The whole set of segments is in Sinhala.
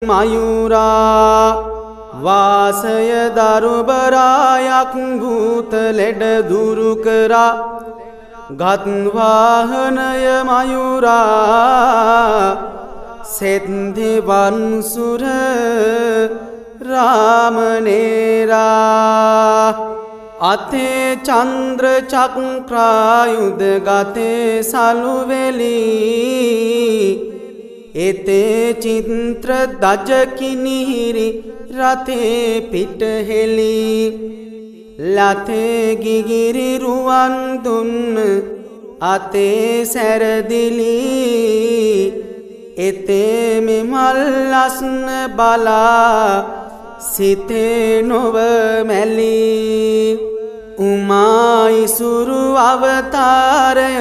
මයුරා වාසය දරුබරායක් භූත ලෙඩ දුරු කරා ගත් වාහනය මයුරා සෙත් දෙවන් සුර රාමනේරා අතේ චන්ද්‍ර චක්‍රායුධ ගතේ සලුවෙලි එතේ චිත්‍ර දජ කිනිහිරි රතේ පිටහෙලි ලතේ ගිගිරි රුවන් දුන්න අතේ සැරදිලි එතේ මෙමල් ලස්න බලා සිතේ නොව මැලි උමායිසුරු අවතාරය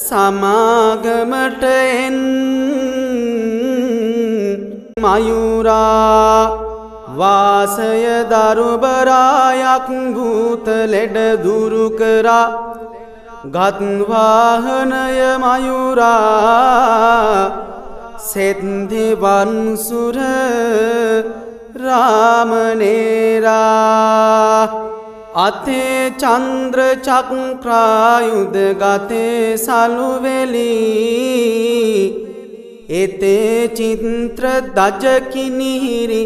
සමාගමට එන් මයුරා වාසය දරුබරායක් භූත ලෙඩ දුරු කරා ගත් වාහනය මයුරා සෙත් දෙවන් සුර රාමනේරා අතේ චන්ද්‍ර චක්‍රායුධ ගතේ සලුවෙලි එතේ චිත්‍ර දජ කිනිහිරි